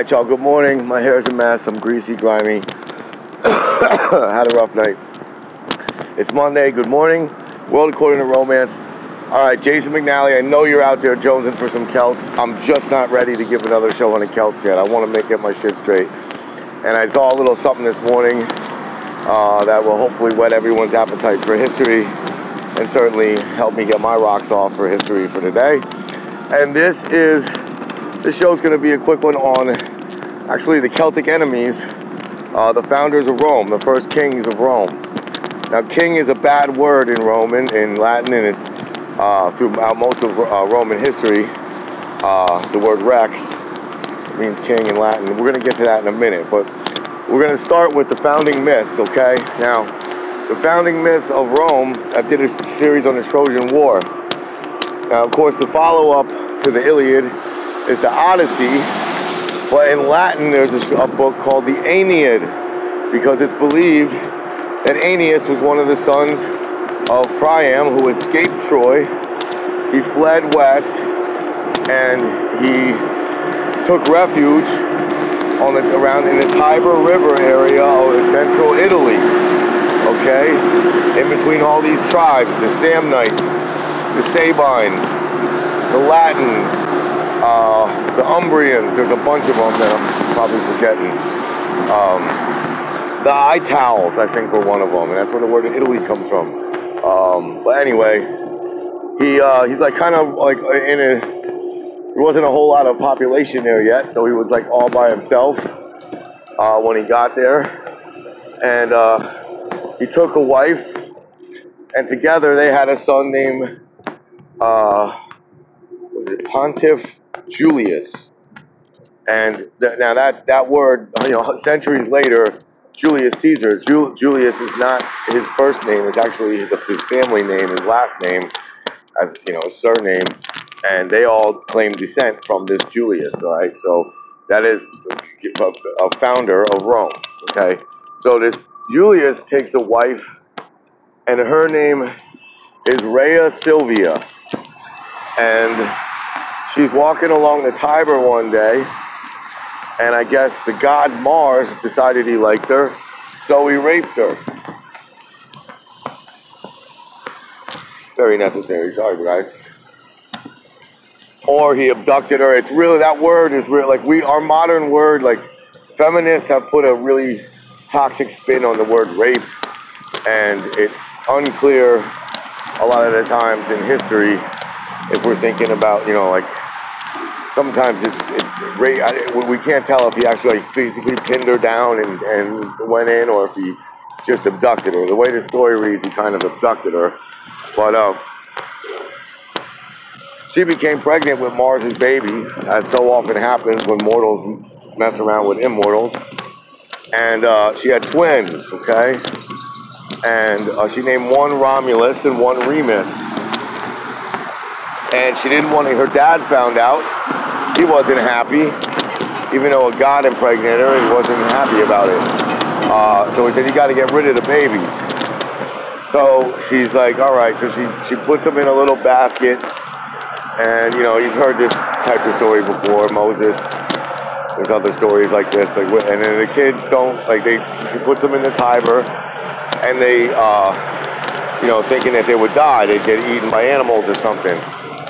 Alright, y'all, good morning. My hair's a mess. I'm greasy, grimy. Had a rough night. It's Monday. Good morning. World according to romance. Alright, Jason McNally, I know you're out there jonesing for some Celts. I'm just not ready to give another show on the Celts yet. I want to get my shit straight. And I saw a little something this morning that will hopefully whet everyone's appetite for history and certainly help me get my rocks off for history for today. And this show's going to be a quick one on actually the Celtic enemies, the founders of Rome, the first kings of Rome. Now, king is a bad word in Roman, in Latin, and it's throughout most of Roman history. The word rex means king in Latin. We're going to get to that in a minute, but we're going to start with the founding myths, okay? Now, the founding myths of Rome, I did a series on the Trojan War. Now, of course, the follow-up to the Iliad is the Odyssey, but in Latin, there's a book called the Aeneid, because it's believed that Aeneas was one of the sons of Priam who escaped Troy. He fled west, and he took refuge around in the Tiber River area of central Italy, okay? In between all these tribes, the Samnites, the Sabines, the Latins, the Umbrians, there's a bunch of them that I'm probably forgetting. The Itals, I think, were one of them, and that's where the word Italy comes from. But anyway, he's like kind of like there wasn't a whole lot of population there yet, so he was like all by himself when he got there. And he took a wife, and together they had a son named, was it Pontiff Julius? And now that word, centuries later, Julius Caesar. Julius is not his first name. It's actually his family name, his last name, as his surname. And they all claim descent from this Julius. All right, so that is a founder of Rome. Okay, so this Julius takes a wife, and her name is Rhea Silvia, and she's walking along the Tiber one day. And I guess the god Mars decided he liked her, so he raped her. Very necessary, sorry guys. Or he abducted her. It's really, that word is real, like our modern word, like feminists have put a really toxic spin on the word rape. And it's unclear a lot of the times in history if we're thinking about, sometimes it's we can't tell if he actually physically pinned her down and went in, or if he just abducted her. The way the story reads, he kind of abducted her. But she became pregnant with Mars's baby, as so often happens when mortals mess around with immortals. And she had twins, okay? And she named one Romulus and one Remus. And she didn't want her dad found out. He wasn't happy, even though a god impregnated her, he wasn't happy about it. So he said, you got to get rid of the babies. So she's like, all right. So she puts them in a little basket. And, you've heard this type of story before, Moses. There's other stories like this. And then the kids she puts them in the Tiber. And they, thinking that they would die. They'd get eaten by animals or something.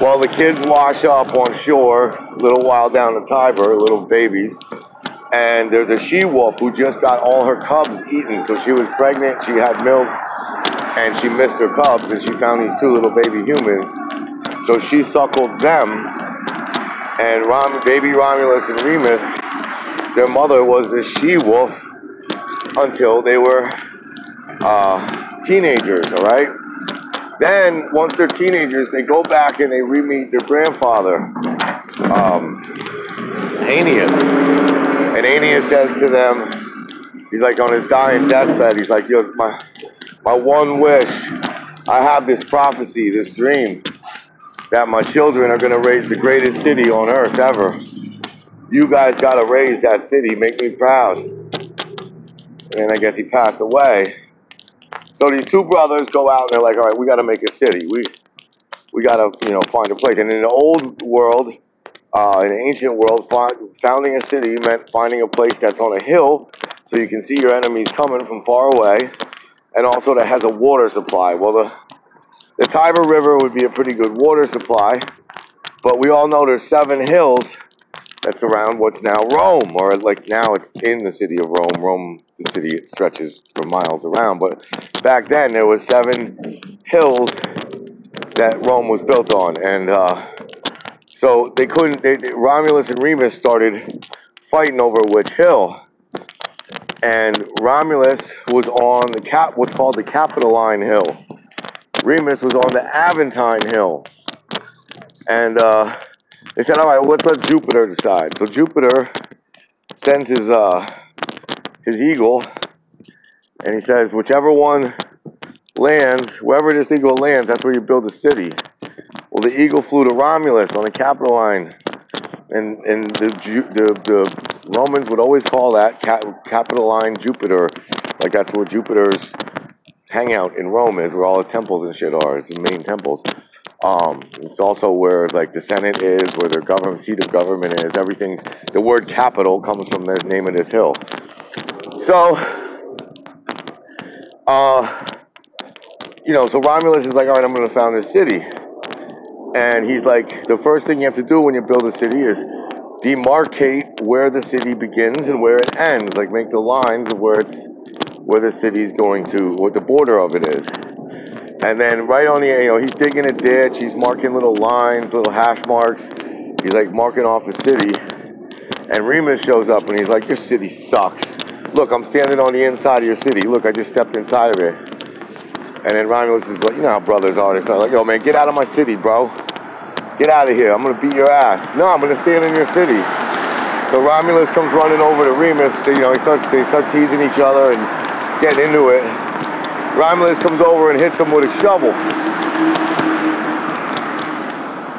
Well, the kids wash up on shore a little while down the Tiber, little babies, and there's a she-wolf who just got all her cubs eaten. So she was pregnant, she had milk, and she missed her cubs, and she found these two little baby humans. So she suckled them, and baby Romulus and Remus, their mother was this she-wolf until they were teenagers, all right? Then, once they're teenagers, they go back and they re-meet their grandfather, Aeneas. And Aeneas says to them, he's like on his dying deathbed, he's like, my one wish, I have this prophecy, this dream, that my children are going to raise the greatest city on earth ever. You guys got to raise that city, make me proud. And I guess he passed away. So these two brothers go out and they're like, all right, we got to make a city. We got to, find a place. And in the old world, In the ancient world, founding a city meant finding a place that's on a hill so you can see your enemies coming from far away, and also that has a water supply. Well, the Tiber River would be a pretty good water supply, but we all know there's 7 hills that surround what's now Rome, or like now it's in the city of Rome. Rome, the city, it stretches for miles around, but back then there was 7 hills that Rome was built on, and so they couldn't. Romulus and Remus started fighting over which hill, and Romulus was on the what's called the Capitoline Hill. Remus was on the Aventine Hill, and they said, "All right, well, let's let Jupiter decide." So Jupiter sends his eagle, and he says, "Whichever one lands, wherever this eagle lands, that's where you build a city." Well, the eagle flew to Romulus on the Capitoline, and the Romans would always call that Capitoline Jupiter, like that's where Jupiter's hangout in Rome is, where all his temples and shit are, his main temples. It's also where like the Senate is, where their seat of government is. Everything's, the word capital comes from the name of this hill. So, so Romulus is like, all right, I'm going to found this city. And he's like, the first thing you have to do when you build a city is demarcate where the city begins and where it ends. Like make the lines of where the city's going to, what the border of it is. And then right on the, he's digging a ditch, he's marking little lines, little hash marks. He's like marking off a city. And Remus shows up and he's like, your city sucks. Look, I'm standing on the inside of your city. Look, I just stepped inside of it. And then Romulus is like, you know how brothers are. They're like, yo, man, get out of my city, bro. Get out of here. I'm going to beat your ass. No, I'm going to stand in your city. So Romulus comes running over to Remus. They start teasing each other and getting into it. Romulus comes over and hits him with a shovel.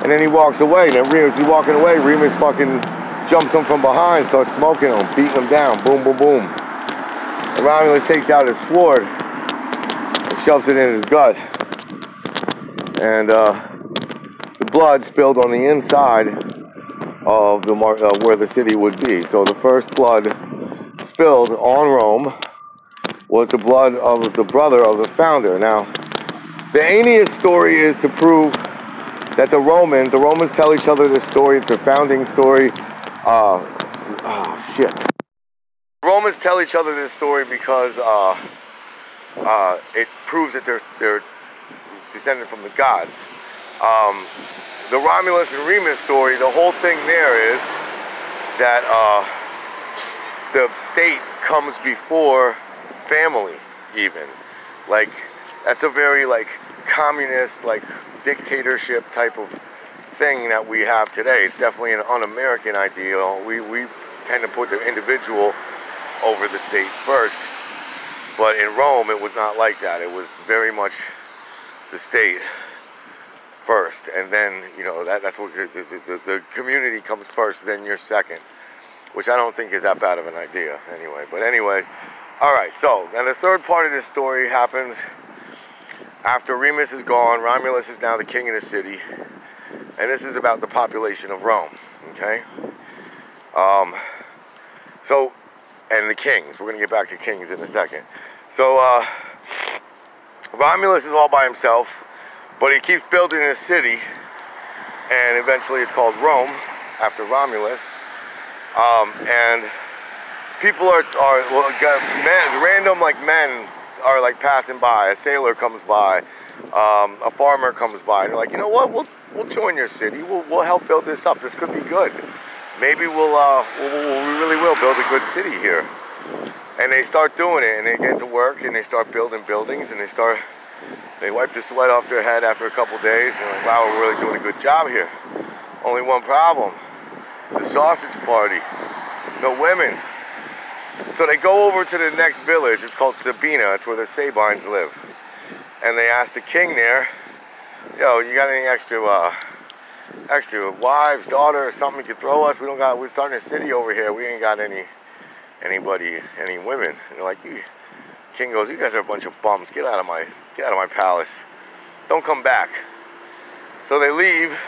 And then he walks away. And then Remus, he's walking away. Remus fucking jumps him from behind, starts smoking him, beating him down. Boom, boom, boom. And Romulus takes out his sword and shoves it in his gut. And the blood spilled on the inside of the where the city would be. So the first blood spilled on Rome was the blood of the brother of the founder. Now, the Aeneas story is to prove that the Romans tell each other this story. It's their founding story. Romans tell each other this story because it proves that they're descended from the gods. The Romulus and Remus story, the whole thing there is that the state comes before family, even. Like, that's a very, like, communist, like, dictatorship type of thing that we have today. It's definitely an un-American ideal. We tend to put the individual over the state first. But in Rome, it was not like that. It was very much the state first, and then that's what the community comes first, then you're second, which I don't think is that bad of an idea anyway. But anyways, all right, so now the third part of this story happens after Remus is gone. Romulus is now the king of the city, and this is about the population of Rome, okay? And the kings, we're going to get back to kings in a second. So Romulus is all by himself, but he keeps building this city, and eventually it's called Rome, after Romulus. And people random men are like passing by. A sailor comes by, a farmer comes by, and they're like, you know what? We'll join your city. We'll help build this up. This could be good. Maybe we really will build a good city here. And they start doing it, and they get to work, and they start building buildings, and they wipe the sweat off their head after a couple days, and they're like, wow, we're really doing a good job here. Only one problem. It's a sausage party. No women. So they go over to the next village. It's called Sabina. It's where the Sabines live. And they ask the king there, yo, you got any extra wives, daughters, something you could throw us? We're starting a city over here. We ain't got any women. And they're like, King goes, you guys are a bunch of bums. Get out of my palace. Don't come back. So they leave,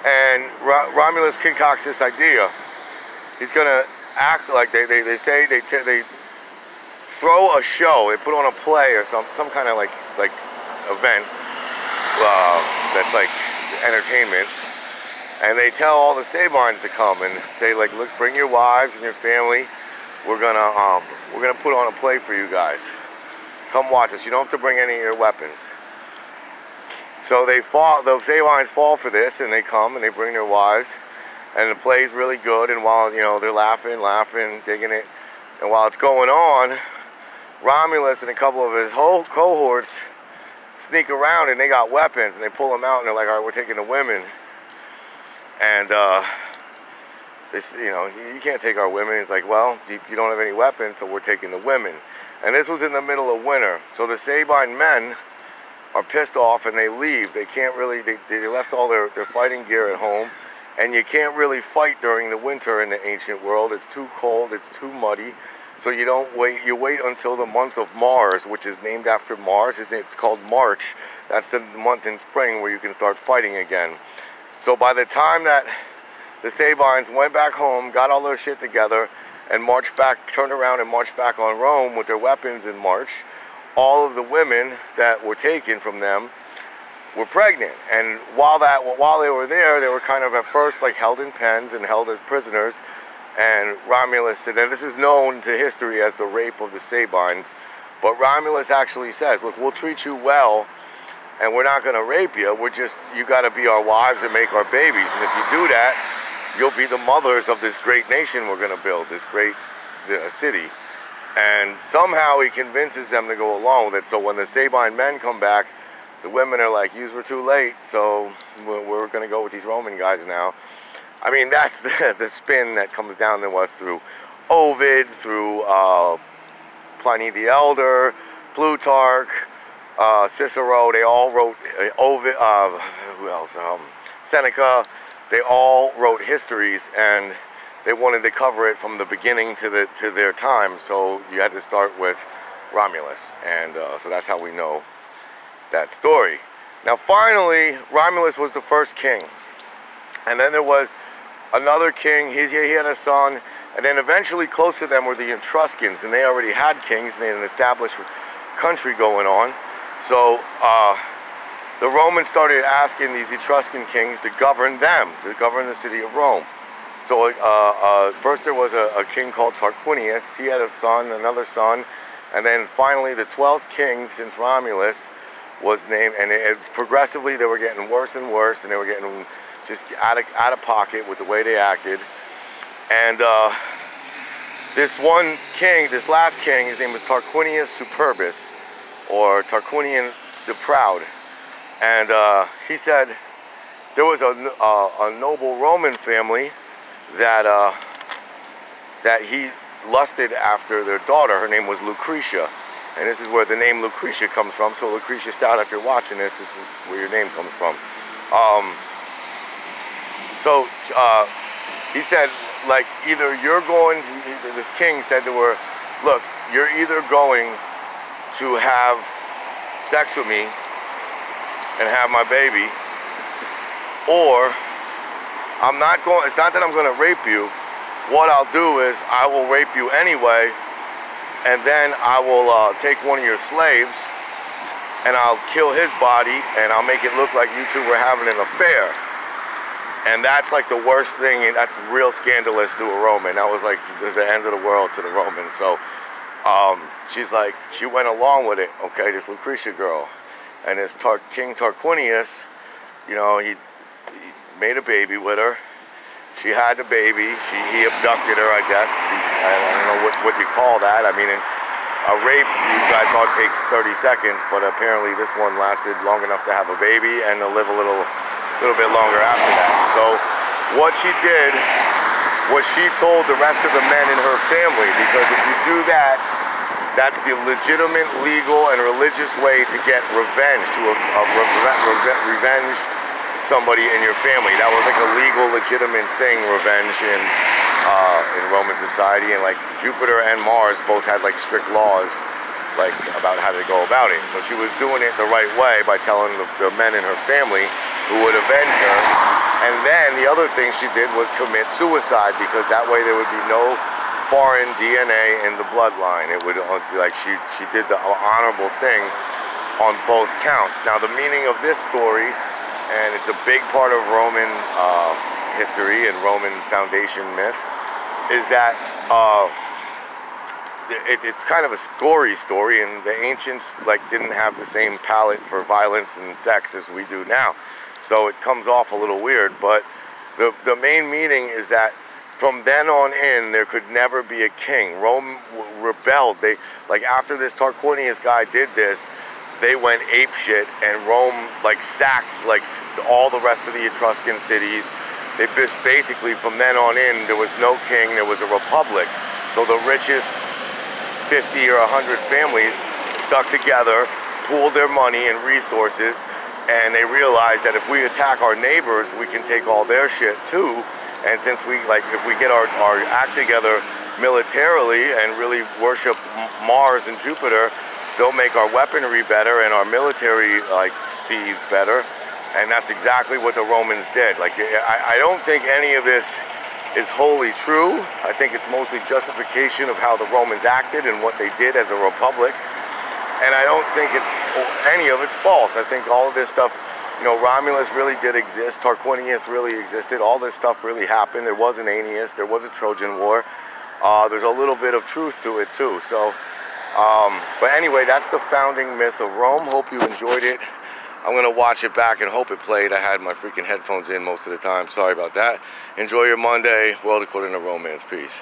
And Romulus concocts this idea. He's gonna act like they say they throw a show. They put on a play or some kind of like event that's like entertainment. And they tell all the Sabines to come and say, like, look, bring your wives and your family. We're gonna put on a play for you guys. Come watch us. You don't have to bring any of your weapons. So the Sabines fall for this, and they come and they bring their wives, and the play's really good. And while they're laughing, digging it, and while it's going on, Romulus and a couple of his whole cohorts sneak around, and they got weapons, and they pull them out, and they're like, all right, we're taking the women. And you can't take our women. He's like, well, you don't have any weapons, so we're taking the women. And this was in the middle of winter, so the Sabine men are pissed off and they leave. They can't really. They left all their fighting gear at home, and you can't really fight during the winter in the ancient world. It's too cold. It's too muddy. So you don't wait. You wait until the month of Mars, which is named after Mars. It's called March. That's the month in spring where you can start fighting again. So by the time that the Sabines went back home, got all their shit together, and turned around and marched back on Rome with their weapons in March, all of the women that were taken from them were pregnant. And while they were there, they were kind of at first like held in pens and held as prisoners. And Romulus said, and this is known to history as the rape of the Sabines, but Romulus actually says, look, we'll treat you well, and we're not going to rape you. You got to be our wives and make our babies. And if you do that, you'll be the mothers of this great nation we're going to build, this great city. And somehow he convinces them to go along with it. So when the Sabine men come back, the women are like, yous were too late, so we're going to go with these Roman guys now. I mean, that's the spin that comes down to us through Ovid, through Pliny the Elder, Plutarch, Cicero. They all wrote Ovid. Who else? Seneca. They all wrote histories, and they wanted to cover it from the beginning to their time. So you had to start with Romulus, and so that's how we know that story. Now, finally, Romulus was the first king, and then there was another king. He had a son, and then eventually close to them were the Etruscans, and they already had kings, and they had an established country going on. So the Romans started asking these Etruscan kings to govern them, to govern the city of Rome. So first there was a king called Tarquinius. He had a son, another son, and then finally the 12th king since Romulus was named, and progressively they were getting worse and worse, and they were getting just out of pocket with the way they acted. And this one king, this last king, his name was Tarquinius Superbus, or Tarquinian the Proud. And he said there was a noble Roman family that he lusted after their daughter. Her name was Lucretia. And this is where the name Lucretia comes from. So Lucretia Stout, if you're watching this, this is where your name comes from. He said, like, either you're going to, this king said to her, look, you're either going to have sex with me and have my baby, or I'm not going, it's not that I'm going to rape you. What I'll do is I will rape you anyway, and then I will take one of your slaves and I'll kill his body and I'll make it look like you two were having an affair. And that's like the worst thing, and that's real scandalous to a Roman. That was like the end of the world to the Romans. So she's like, she went along with it, okay, this Lucretia girl. And this King Tarquinius, you know, he made a baby with her. She had the baby. He abducted her, I guess. I don't know what you call that. I mean, a rape usually I thought takes 30 seconds, but apparently this one lasted long enough to have a baby and to live a little bit longer after that. So what she did was she told the rest of the men in her family, because if you do that, that's the legitimate, legal, and religious way to get revenge, to revenge somebody in your family. That was like a legal, legitimate thing, revenge in Roman society. And like Jupiter and Mars both had like strict laws like about how to go about it. So she was doing it the right way by telling the men in her family who would avenge her And then the other thing she did was commit suicide, because that way there would be no foreign DNA in the bloodline. It would, like, she did the honorable thing on both counts. Now, the meaning of this story, and it's a big part of Roman history and Roman foundation myth, is that it's kind of a gory story, and the ancients didn't have the same palate for violence and sex as we do now, so it comes off a little weird. But the main meaning is that from then on in, there could never be a king. Rome rebelled. They, after this Tarquinius guy did this, they went apeshit, and Rome sacked all the rest of the Etruscan cities. They basically, from then on in, there was no king, there was a republic. So the richest 50 or 100 families stuck together, pooled their money and resources, and they realized that if we attack our neighbors, we can take all their shit too. And since we, if we get our act together militarily and really worship Mars and Jupiter, they'll make our weaponry better and our military steez better. And that's exactly what the Romans did. I don't think any of this is wholly true. I think it's mostly justification of how the Romans acted and what they did as a republic. And I don't think any of it's false. I think all of this stuff, Romulus really did exist. Tarquinius really existed. All this stuff really happened. There was an Aeneas. There was a Trojan War. There's a little bit of truth to it too. So, but anyway, that's the founding myth of Rome. Hope you enjoyed it. I'm going to watch it back and hope it played. I had my freaking headphones in most of the time. Sorry about that. Enjoy your Monday. World according to Romance. Peace.